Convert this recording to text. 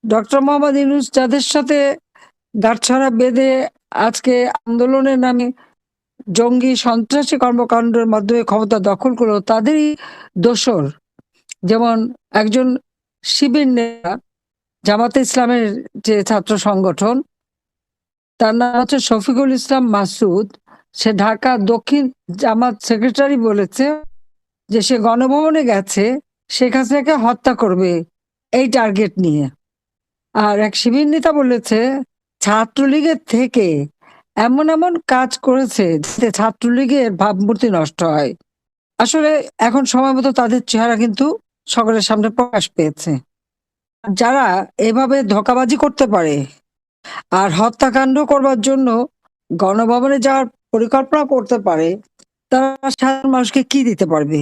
Doctor Mohammad Yunus যাদের সাথে গাঁটছড়া বেঁধে আজকে আন্দোলনের নামে জঙ্গি সন্ত্রাসী কর্মকাণ্ডের মাধ্যমে ক্ষমতা দখল করলো তাদেরই দোসর। যেমন একজন শিবির নেতা, জামাতে ইসলামের যে ছাত্র সংগঠন, তার নাম হচ্ছে শফিকুল ইসলাম মাসুদ। সে ঢাকা দক্ষিণ জামাত সেক্রেটারি বলেছে যে সে গণভবনে গেছে শেখ হাসিনাকে হত্যা করবে এই টার্গেট নিয়ে। আর এক শিবির নেতা বলেছে ছাত্রলীগের থেকে এমন এমন কাজ করেছে যাতে ছাত্রলীগের ভাবমূর্তি নষ্ট হয়। আসলে এখন সময় মতো তাদের চেহারা কিন্তু সকলের সামনে প্রকাশ পেয়েছে। যারা এভাবে ধোঁকাবাজি করতে পারে আর হত্যাকাণ্ড করবার জন্য গণভবনে যাওয়ার পরিকল্পনা করতে পারে, তারা সাধারণ মানুষকে কি দিতে পারবে?